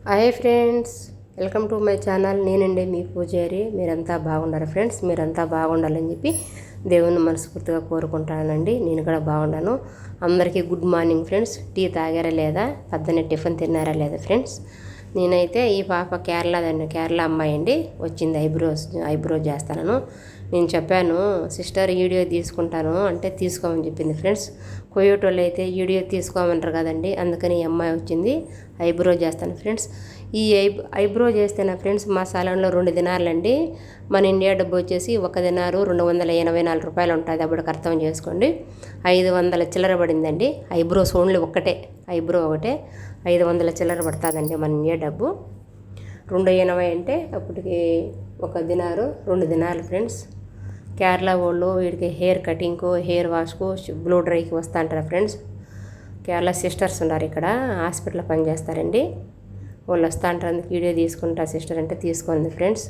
Hi friends, welcome to my channel. నేనండి మీ పూజారి. మీరంతా బాగున్నారు ఫ్రెండ్స్. మీరంతా బాగుండాలని చెప్పి దేవుని మనస్ఫూర్తిగా కోరుకుంటానండి. నేను కూడా బాగున్నాను. అందరికీ గుడ్ మార్నింగ్ ఫ్రెండ్స్. టీ తాగారా లేదా, పొద్దున్నే టిఫిన్ తిన్నారా లేదా ఫ్రెండ్స్. నేనైతే ఈ పాప కేరళ అమ్మాయి అండి, వచ్చింది ఐబ్రో చేస్తాను. నేను చెప్పాను సిస్టర్ వీడియో తీసుకుంటాను అంటే తీసుకోమని చెప్పింది ఫ్రెండ్స్. కోయోటోళ్ళు అయితే వీడియో తీసుకోమంటారు కదండి, అందుకని ఈ అమ్మాయి వచ్చింది. ఐబ్రో చేస్తాను ఫ్రెండ్స్. ఈ ఐబ్రో చేస్తేనా ఫ్రెండ్స్ మా సాలన్లో 2 దినాలండి. మన ఇండియా డబ్బు వచ్చేసి 1 దినారు 284 రూపాయలు ఉంటుంది. అప్పటికి అర్థం చేసుకోండి. 500 చిల్లర పడిందండి. ఐబ్రోస్ ఓన్లీ ఐబ్రో ఒకటే 500 చిల్లర పడుతుందండి మన ఇండియా డబ్బు. 280 అంటే అప్పటికి 1 దినారు 2 దినాలు ఫ్రెండ్స్. కేరళ వాళ్ళు వీడికి హెయిర్ కటింగ్కు, హెయిర్ వాష్కు, బ్లూ డ్రైకి వస్తూ అంటారు ఫ్రెండ్స్. కేరళ సిస్టర్స్ ఉన్నారు ఇక్కడ, హాస్పిటల్లో పనిచేస్తారండి. వాళ్ళు వస్తూ అంటారు, అందుకు వీడియో తీసుకుంటా సిస్టర్ అంటే తీసుకోండి ఫ్రెండ్స్.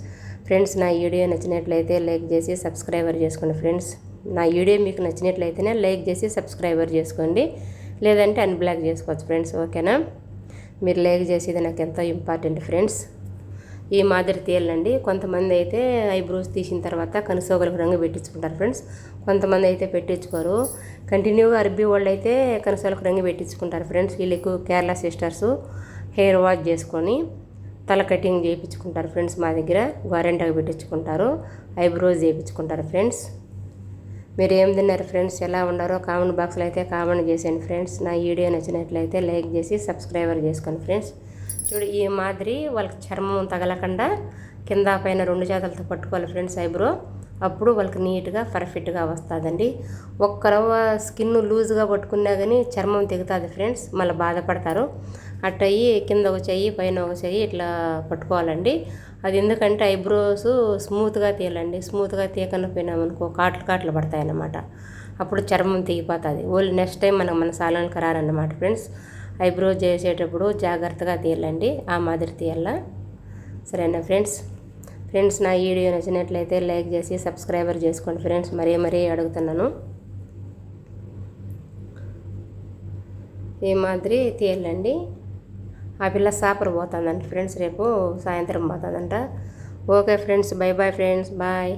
నా వీడియో నచ్చినట్లయితే లైక్ చేసి సబ్స్క్రైబర్ చేసుకోండి ఫ్రెండ్స్. నా వీడియో మీకు నచ్చినట్లయితేనే లైక్ చేసి సబ్స్క్రైబర్ చేసుకోండి, లేదంటే అన్బ్లాక్ చేసుకోవచ్చు ఫ్రెండ్స్. ఓకేనా? మీరు లైక్ చేసేది నాకు ఎంతో ఇంపార్టెంట్ ఫ్రెండ్స్. ఈ మాదిరి తీయాలండి. కొంతమంది అయితే ఐబ్రోస్ తీసిన తర్వాత కనుసోగలకు రంగు పెట్టించుకుంటారు ఫ్రెండ్స్. కొంతమంది అయితే పెట్టించుకోరు. కంటిన్యూగా అరబీ వాళ్ళు అయితే కనుసోగలకు రంగు పెట్టించుకుంటారు ఫ్రెండ్స్. వీళ్ళకు కేరళ సిస్టర్స్ హెయిర్ వాష్ చేసుకొని తల కటింగ్ చేయించుకుంటారు ఫ్రెండ్స్. మా దగ్గర గ్వారెంటాగా పెట్టించుకుంటారు, ఐబ్రోస్ చేయించుకుంటారు ఫ్రెండ్స్. మీరు ఏం తిన్నారు ఫ్రెండ్స్, ఎలా ఉన్నారో కామెంట్ బాక్స్లో అయితే కామెంట్ చేసేయండి ఫ్రెండ్స్. నా వీడియో నచ్చినట్లయితే లైక్ చేసి సబ్స్క్రైబర్ చేసుకోండి ఫ్రెండ్స్. చూడు, ఈ మాదిరి వాళ్ళకి చర్మం తగలకుండా కింద పైన 2 చేతులతో పట్టుకోవాలి ఫ్రెండ్స్ ఐబ్రో. అప్పుడు వాళ్ళకి నీట్గా పర్ఫెక్ట్గా వస్తుందండి. ఒక్క రవ్వ స్కిన్ లూజ్గా పట్టుకున్నా కానీ చర్మం తెగుతుంది ఫ్రెండ్స్, మళ్ళీ బాధపడతారు. అట్టయి కింద ఒక చెయ్యి పైన ఒక చెయ్యి ఇట్లా పట్టుకోవాలండి. అది ఎందుకంటే ఐబ్రోస్ స్మూత్గా తీయాలండి. స్మూత్గా తీయకుండా పోయినామనుకో కాట్లు పడతాయి అన్నమాట. అప్పుడు చర్మం తెగిపోతుంది. నెక్స్ట్ టైం మన సాలన్కి రారన్నమాట ఫ్రెండ్స్. ఐబ్రో చేసేటప్పుడు జాగ్రత్తగా తీయాలండి, ఆ మాదిరి తీయాల. సరేనా ఫ్రెండ్స్ నా వీడియో నచ్చినట్లయితే లైక్ చేసి సబ్స్క్రైబర్ చేసుకోండి ఫ్రెండ్స్. మరీ అడుగుతున్నాను. ఈ మాదిరి తీయాలండి. ఆ పిల్ల సాపర్ పోతుందంట ఫ్రెండ్స్, రేపు సాయంత్రం పోతుందంట. Okay friends, bye friends, bye.